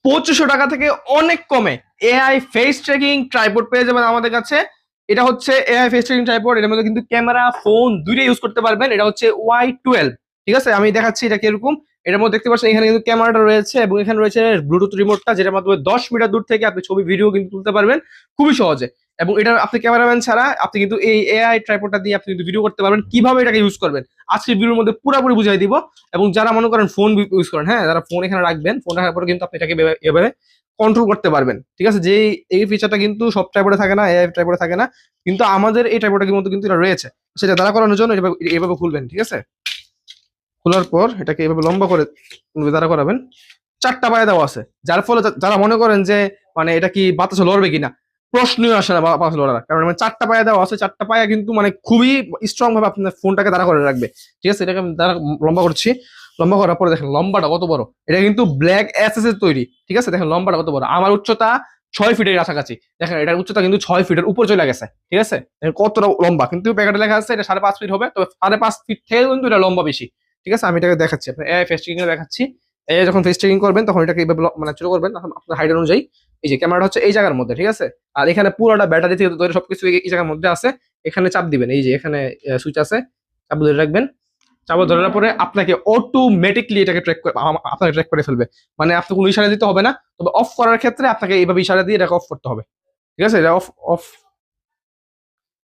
2500 টাকা থেকে অনেক কমে এআই ফেস ট্র্যাকিং ট্রাইপড পেয়ে যাবেন আমাদের কাছে। এটা হচ্ছে এআই ফেস ট্র্যাকিং ট্রাইপড, এর মধ্যে কিন্তু ক্যামেরা ফোন দুইটাই ইউজ করতে পারবেন। এটা হচ্ছে Y12, ঠিক আছে? আমি দেখাচ্ছি এটা কিরকম। এটার মধ্যে দেখতে পাচ্ছেন এখানে কিন্তু ক্যামেরাটা রয়েছে এবং এখানে রয়েছে ব্লুটুথ রিমোটটা, যেটার মাধ্যমে 10 মিটার দূর থেকে আপনি ছবি ভিডিও কিন্তু তুলতে পারবেন খুবই সহজে। এবং এটা আপনি ক্যামেরাম্যান ছাড়া আপনি কিন্তু এই এআই ট্রাইপডটা দিয়ে আপনি কিন্তু ভিডিও করতে পারবেন। কিভাবে এটাকে ইউজ করবেন আজকের ভিডিওর মধ্যে পুরোপুরি বুঝাই দিব। এবং যারা মনে করেন ফোন ইউজ করেন, হ্যাঁ, যারা ফোন এখানে রাখবেন, ফোন রাখার পরে কিন্তু আপনি এটাকে এভাবে কন্ট্রোল করতে পারবেন, ঠিক আছে? যে এই ফিচারটা কিন্তু সব ট্রাইপডে থাকে না, এআই ট্রাইপডে থাকে না, কিন্তু আমাদের এই ট্রাইপডের মধ্যে কিন্তু এটা রয়েছে। সেটা দাঁড়া করানোর জন্য এভাবে খুলবেন, ঠিক আছে? খোলার পর এটাকে এভাবে লম্বা করে দাঁড়া করাবেন। 4টা পায়ে দেওয়া আছে, যার ফলে যারা মনে করেন যে মানে এটা কি বাতাসে লড়বে কিনা, প্রশ্নই আসে না বাতাসে লড়ার, কারণ মানে 4টা পায়ে দেওয়া আছে। 4টা পায়ে কিন্তু মানে খুবই স্ট্রং ভাবে আপনার ফোনটাকে দাঁড়া করে রাখবে, ঠিক আছে? এটাকে আমি লম্বা করছি। লম্বা করার পরে দেখেন লম্বাটা কত বড়। এটা কিন্তু ব্ল্যাক এসএস এর তৈরি, ঠিক আছে? দেখেন লম্বাটা কত বড়। আমার উচ্চতা 6 ফিটের কাছাকাছি। দেখেন এটার উচ্চতা কিন্তু 6 ফিটের উপর চলে গেছে, ঠিক আছে? দেখেন কতটা লম্বা, কিন্তু প্যাকেটে লেখা আছে এটা 5.5 ফিট হবে, তবে 5.5 ফিট থেকে কিন্তু এটা লম্বা বেশি, ঠিক আছে? আমি এটাকে দেখাচ্ছি, আপনার এআই ফেস ট্র্যাকিং দেখাচ্ছি। এই যখন ফেস ট্র্যাকিং করবেন তখন এটাকে এইভাবে মানে ছোট করবেন, তখন আপনার হাইট অনুযায়ী এই যে ক্যামেরাটা হচ্ছে এই জায়গার মধ্যে, ঠিক আছে? আর এখানে পুরোটা ব্যাটারি থেকে তৈরি সবকিছু এই জায়গার মধ্যে আছে। এখানে চাপ দিবেন, এই যে এখানে সুইচ আছে, চাপ ধরে রাখবেন। চাপ ধরে রাখার পরে আপনাকে অটোমেটিকলি এটাকে আপনাকে ট্র্যাক করে ফেলবে। মানে আপনি কোনো ইশারা দিতে হবে না, তবে অফ করার ক্ষেত্রে আপনাকে এইভাবে ইশারা দিয়ে এটাকে অফ করতে হবে, ঠিক আছে? এটা অফ অফ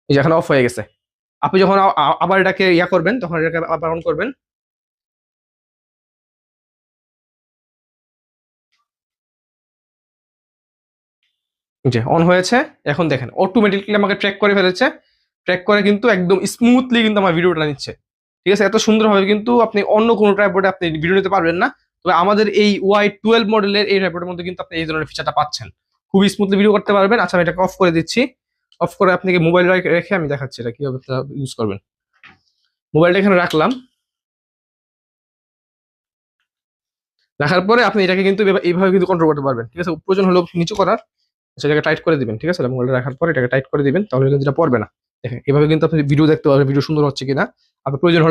এই যে এখানে অফ হয়ে গেছে। আপনি যখন আবার এটাকে ইয়া করবেন তখন এটাকে আবার অন করবেন। যে অন হয়েছে, এখন দেখেন অটোমেটিকলি আমাকে ট্র্যাক করে ফেলেছে। ট্র্যাক করে কিন্তু একদম স্মুথলি কিন্তু আমার ভিডিওটা নিচ্ছে, ঠিক আছে? এত সুন্দরভাবে কিন্তু আপনি অন্য কোনো ট্রাইপডে আপনি ভিডিও নিতে পারবেন না। তবে আমাদের এই Y12 মডেলের এই ট্রাইপডের মধ্যে কিন্তু আপনি এই ধরনের ফিচারটা পাচ্ছেন, খুবই স্মুথলি ভিডিও করতে পারবেন। আচ্ছা আমি এটাকে অফ করে দিচ্ছি। অফ করে আপনাকে মোবাইল রেখে আমি দেখাচ্ছি এটা কিভাবে ইউজ করবেন। মোবাইলটা এখানে রাখলাম, রাখার পরে আপনি এটাকে কিন্তু এইভাবে কিন্তু কন্ট্রোল করতে পারবেন, ঠিক আছে? প্রয়োজন হলো নিচু করার, সেটাকে টাইট করে দিবেন, ঠিক আছে? মোবাইলটা রাখার পরে এটাকে টাইট করে দিবেন, তাহলে কিন্তু এটা পড়বে না। দেখেন এভাবে কিন্তু আপনি ভিডিও দেখতে পারবেন, ভিডিও সুন্দর হচ্ছে কিনা। আপনার প্রয়োজন হলে